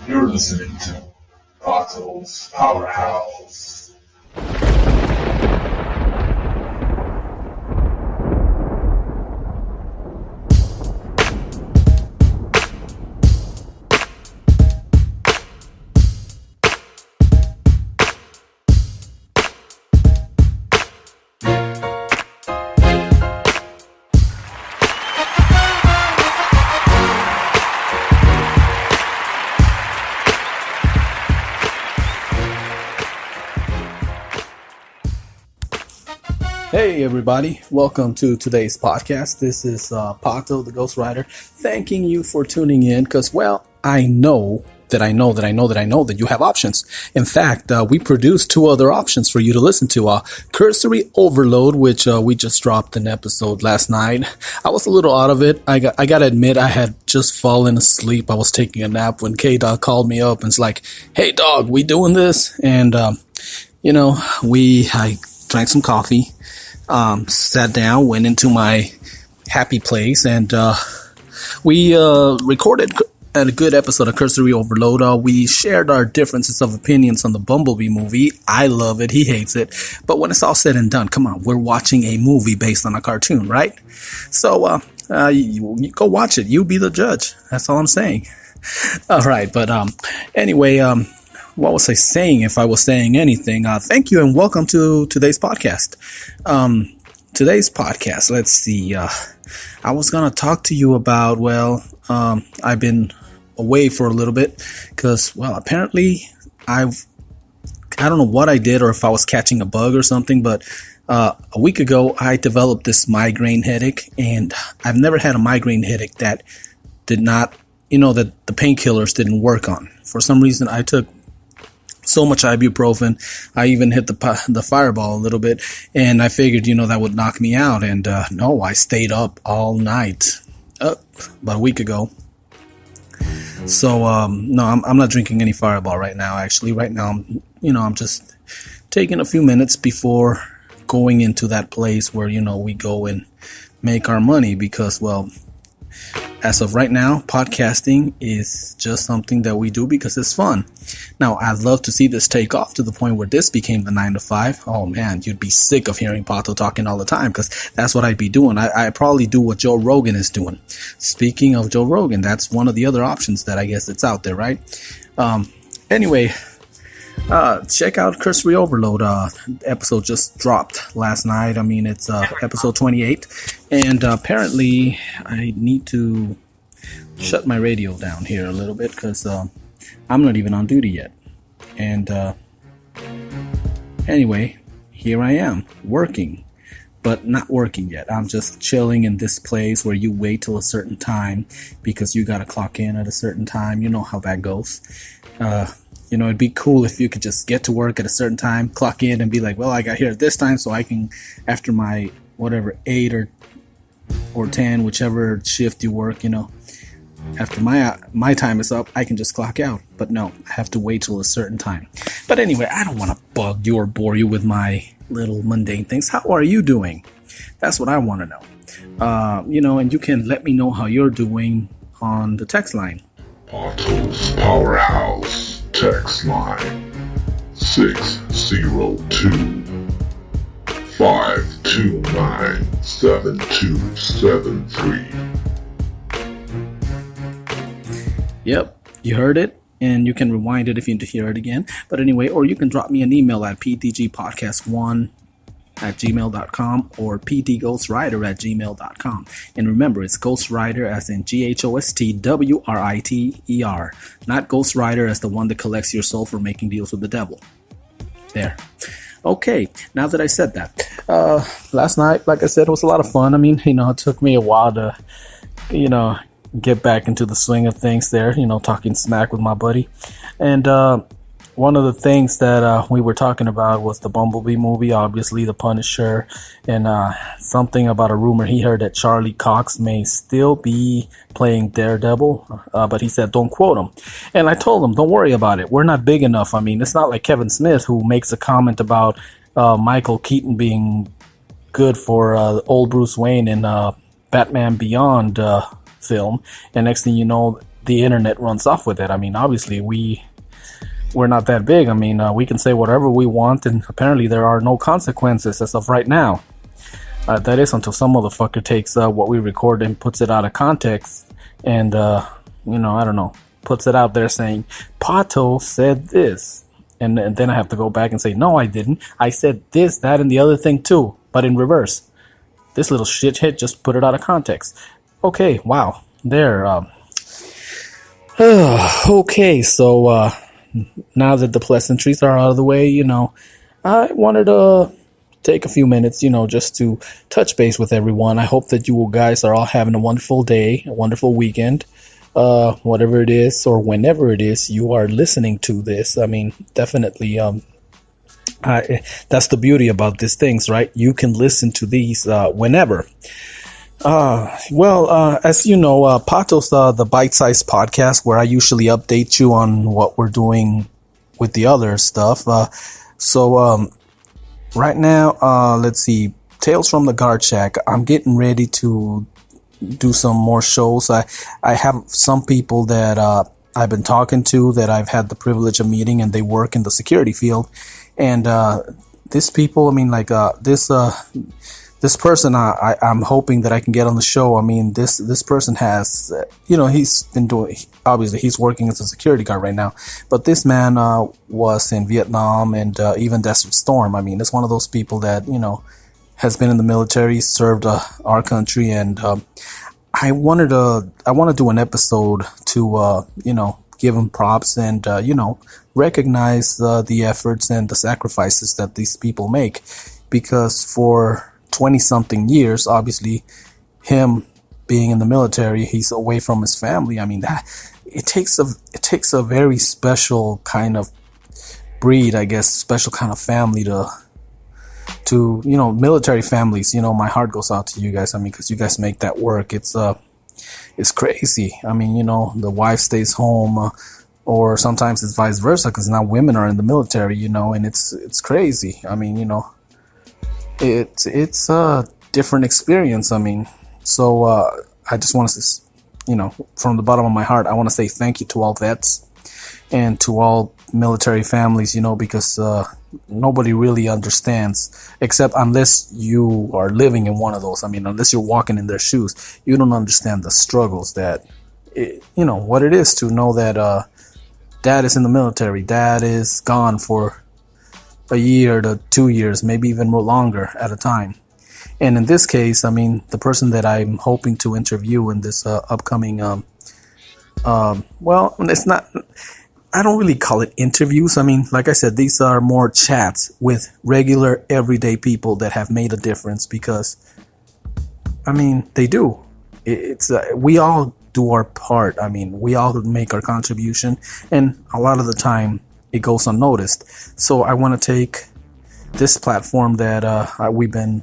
You're listening to Otto's Powerhouse. Hey everybody, welcome to today's podcast. This is Pato, the Ghost Rider, thanking you for tuning in because, well, I know that you have options. In fact, we produced two other options for you to listen to. Cursory Overload, which we just dropped an episode last night. I was a little out of it. I gotta admit, I had just fallen asleep. I was taking a nap when K-Dog called me up and it's like, hey dog, we doing this? And, I drank some coffee. Sat down, went into my happy place, and we recorded a good episode of Cursory Overload. We shared our differences of opinions on the Bumblebee movie. I love it, he hates it, but when it's all said and done, come on, we're watching a movie based on a cartoon, right? So you go watch it, you be the judge, that's all I'm saying. Alright, but anyway, what was I saying if I was saying anything? Thank you and welcome to today's podcast. Today's podcast, let's see. I was going to talk to you about, I've been away for a little bit because, apparently I don't know what I did or if I was catching a bug or something, but a week ago I developed this migraine headache, and I've never had a migraine headache that did not, that the painkillers didn't work on. For some reason, I took so much ibuprofen. I even hit the fireball a little bit, and I figured, that would knock me out. And no, I stayed up all night, about a week ago. So no, I'm not drinking any fireball right now. Actually, right now, I'm just taking a few minutes before going into that place where we go and make our money because, as of right now, podcasting is just something that we do because it's fun. Now, I'd love to see this take off to the point where this became the 9 to 5. Oh man, you'd be sick of hearing Pato talking all the time because that's what I'd be doing. I probably do what Joe Rogan is doing. Speaking of Joe Rogan, that's one of the other options that I guess it's out there, right? Anyway, check out Cursory Overload. Episode just dropped last night. I mean, it's episode 28, and apparently I need to shut my radio down here a little bit because I'm not even on duty yet. And anyway, here I am working, but not working yet. I'm just chilling in this place where you wait till a certain time because you gotta clock in at a certain time. You know how that goes. It'd be cool if you could just get to work at a certain time, clock in, and be like, I got here at this time, so I can, after my, 8 or 10, whichever shift you work, after my time is up, I can just clock out. But no, I have to wait till a certain time. But anyway, I don't want to bug you or bore you with my little mundane things. How are you doing? That's what I want to know. And you can let me know how you're doing on the text line. Otto's Powerhouse. Text line 602-529-7273. Yep, you heard it, and you can rewind it if you need to hear it again. But anyway, or you can drop me an email at ptgpodcast1@gmail.com or ptghostwriter@gmail.com. And remember, it's Ghost Rider as in GHOSTWRITER, not Ghost Rider as the one that collects your soul for making deals with the devil. There. Okay, now that I said that, last night, like I said, it was a lot of fun. I mean, it took me a while to, get back into the swing of things there, talking smack with my buddy. And one of the things that we were talking about was the Bumblebee movie, obviously the Punisher, and something about a rumor he heard that Charlie Cox may still be playing Daredevil, but he said don't quote him. And I told him, don't worry about it. We're not big enough. I mean, it's not like Kevin Smith who makes a comment about Michael Keaton being good for old Bruce Wayne in Batman Beyond film, and next thing you know, the internet runs off with it. I mean, obviously we're not that big. I mean, we can say whatever we want, and apparently there are no consequences as of right now. That is until some motherfucker takes what we record and puts it out of context, and I don't know, puts it out there saying Pato said this, and then I have to go back and say, no, I didn't. I said this, that, and the other thing too, but in reverse. This little shithead just put it out of context. Okay, wow, there. Okay, so now that the pleasantries are out of the way, I wanted to take a few minutes, just to touch base with everyone. I hope that you guys are all having a wonderful day, a wonderful weekend, whatever it is or whenever it is you are listening to this. I mean, definitely, that's the beauty about these things, right? You can listen to these whenever. As you know, Pato's the bite-sized podcast where I usually update you on what we're doing with the other stuff. Right now, let's see, Tales from the Guard Shack. I'm getting ready to do some more shows. I have some people that I've been talking to that I've had the privilege of meeting, and they work in the security field. And these people, I mean, like this person, I'm hoping that I can get on the show. I mean, this person has, he's been doing, obviously he's working as a security guard right now, but this man was in Vietnam and even Desert Storm. I mean, it's one of those people that, has been in the military, served our country, and I want to do an episode to, give him props and, recognize the efforts and the sacrifices that these people make, because for 20-something years, obviously, him being in the military, he's away from his family. I mean, that it takes a very special kind of breed, I guess, special kind of family to military families. My heart goes out to you guys. I mean, because you guys make that work. It's crazy. I mean, the wife stays home, or sometimes it's vice versa, because now women are in the military. And it's crazy. I mean, it's a different experience. I mean, so I just want to, from the bottom of my heart, I want to say thank you to all vets and to all military families, because nobody really understands, except unless you are living in one of those. I mean, unless you're walking in their shoes, you don't understand the struggles that, what it is to know that dad is in the military, dad is gone for a year to 2 years, maybe even more longer at a time. And in this case, I mean, the person that I'm hoping to interview in this upcoming, it's not, I don't really call it interviews. I mean, like I said, these are more chats with regular, everyday people that have made a difference, because, I mean, they do. We all do our part. I mean, we all make our contribution, and a lot of the time, it goes unnoticed. So I want to take this platform that we've been,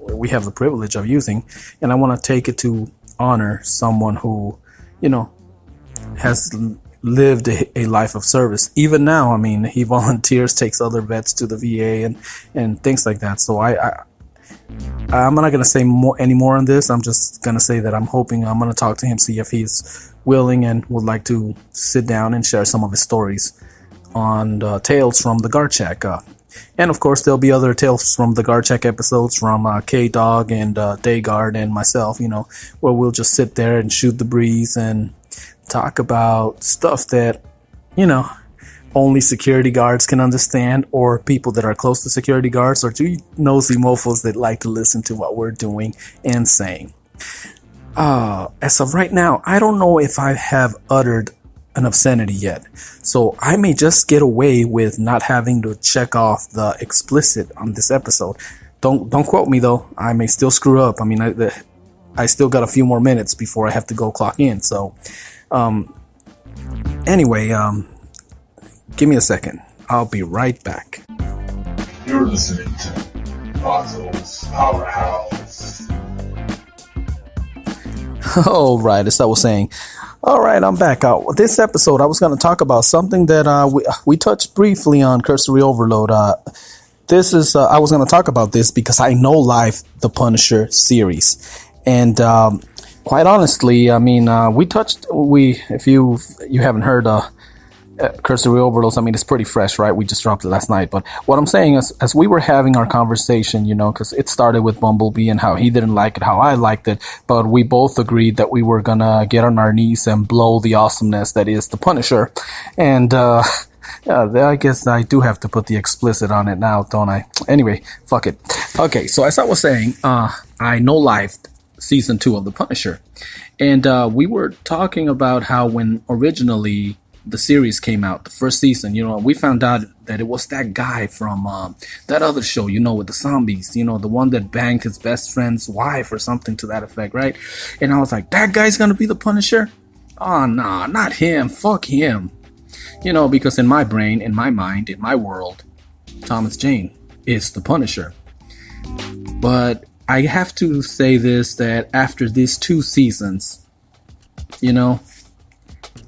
we have the privilege of using, and I want to take it to honor someone who, has lived a life of service. Even now, I mean, he volunteers, takes other vets to the VA and things like that. So I'm not going to say any more on this. I'm just going to say that I'm going to talk to him, see if he's willing and would like to sit down and share some of his stories on Tales from the Guard Shack. And of course, there'll be other Tales from the Guard Shack episodes from K-Dog and Dayguard and myself, where we'll just sit there and shoot the breeze and talk about stuff that, only security guards can understand, or people that are close to security guards, or two nosy mofos that like to listen to what we're doing and saying. As of right now, I don't know if I have uttered an obscenity yet, so I may just get away with not having to check off the explicit on this episode. Don't quote me though. I may still screw up. I mean, I still got a few more minutes before I have to go clock in. So, anyway, give me a second. I'll be right back. You're listening to Pato's Powerhouse. All right, as I was saying. All right, I'm back. This episode, I was going to talk about something that we touched briefly on Cursory Overload. I was going to talk about this because I know Live the Punisher series. And quite honestly, I mean, if you haven't heard Cursory Overloads, I mean, it's pretty fresh, right? We just dropped it last night. But what I'm saying is, as we were having our conversation, because it started with Bumblebee and how he didn't like it, how I liked it, but we both agreed that we were gonna get on our knees and blow the awesomeness that is the Punisher. And yeah, I guess I do have to put the explicit on it now, don't I? Anyway, fuck it. Okay, so as I was saying, I no-lived season 2 of the Punisher, and we were talking about how when originally the series came out, the first season, we found out that it was that guy from that other show, with the zombies, the one that banged his best friend's wife or something to that effect, right? And I was like, that guy's gonna be the Punisher? Oh, nah, not him. Fuck him. Because in my brain, in my mind, in my world, Thomas Jane is the Punisher. But I have to say this, that after these 2 seasons,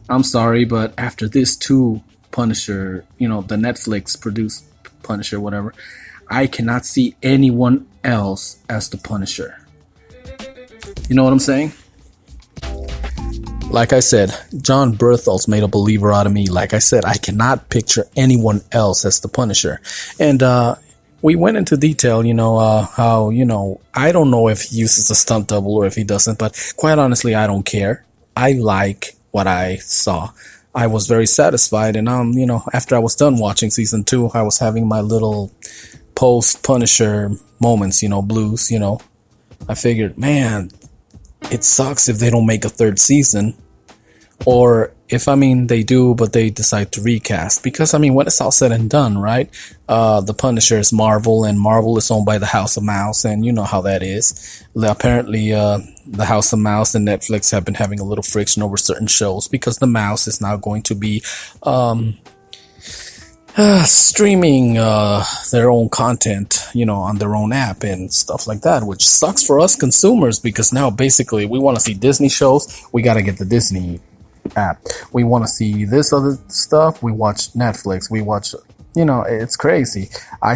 I'm sorry, but after this 2 Punisher, the Netflix produced Punisher, whatever, I cannot see anyone else as the Punisher. You know what I'm saying? Like I said, John Bertholtz made a believer out of me. Like I said, I cannot picture anyone else as the Punisher. And we went into detail, how, I don't know if he uses a stunt double or if he doesn't, but quite honestly, I don't care. I like what I saw. I was very satisfied, and after I was done watching season 2, I was having my little post-Punisher moments, blues, I figured, man, it sucks if they don't make a 3rd season, or if, they do, but they decide to recast, because, when it's all said and done, right, the Punisher is Marvel, and Marvel is owned by the House of Mouse, and you know how that is. Apparently, the House of Mouse and Netflix have been having a little friction over certain shows, because the Mouse is now going to be streaming their own content, on their own app and stuff like that, which sucks for us consumers, because now basically we want to see Disney shows, we got to get the Disney app. We want to see this other stuff, we watch Netflix, we watch, it's crazy. I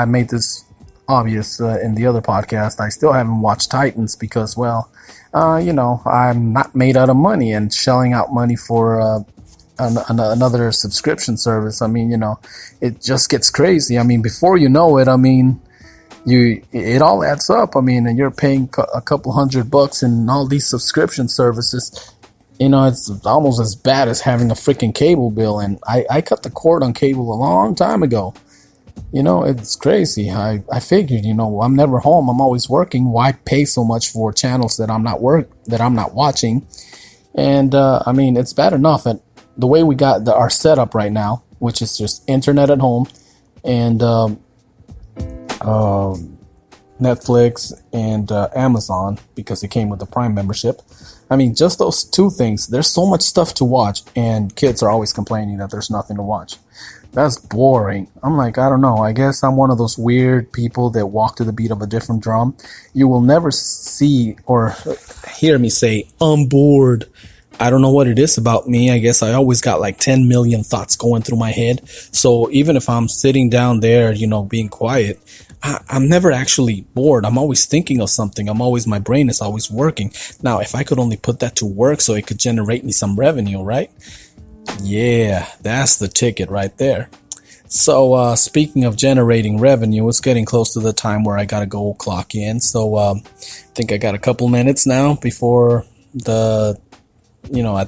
made this obvious in the other podcast. I still haven't watched Titans because, I'm not made out of money, and shelling out money for another subscription service. It just gets crazy. Before you know it, it all adds up. And you're paying a couple $100 in all these subscription services. It's almost as bad as having a freaking cable bill. And I cut the cord on cable a long time ago. It's crazy. I figured, I'm never home. I'm always working. Why pay so much for channels that I'm not watching? And it's bad enough that the way we got our setup right now, which is just internet at home and Netflix and Amazon, because it came with the Prime membership. Just those 2 things. There's so much stuff to watch, and kids are always complaining that there's nothing to watch. That's boring. I'm like, I don't know. I guess I'm one of those weird people that walk to the beat of a different drum. You will never see or hear me say, I'm bored. I don't know what it is about me. I guess I always got like 10 million thoughts going through my head. So even if I'm sitting down there, being quiet, I'm never actually bored. I'm always thinking of something. My brain is always working. Now, if I could only put that to work so it could generate me some revenue, right? Yeah, that's the ticket right there. So, speaking of generating revenue, it's getting close to the time where I gotta go clock in. So, I think I got a couple minutes now before at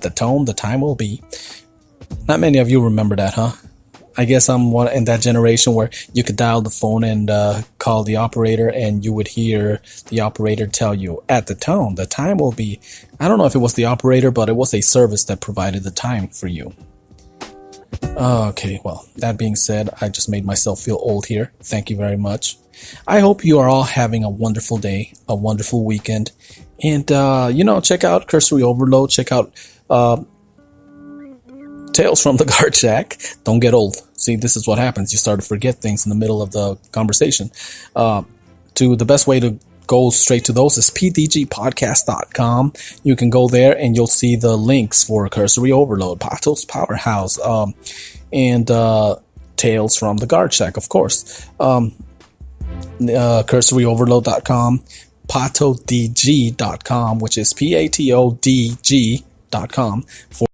the tone, the time will be. Not many of you remember that, huh? I guess I'm one in that generation where you could dial the phone and call the operator, and you would hear the operator tell you at the tone, the time will be. I don't know if it was the operator, but it was a service that provided the time for you. Okay, well, that being said, I just made myself feel old here. Thank you very much. I hope you are all having a wonderful day, a wonderful weekend. And, check out Cursory Overload. Check out Tales from the Guard Shack. Don't get old. See, this is what happens. You start to forget things in the middle of the conversation. The best way to go straight to those is pdgpodcast.com. You can go there and you'll see the links for Cursory Overload, Patos Powerhouse, and Tales from the Guard Shack, of course. CursoryOverload.com, patodg.com, which is patodg.com for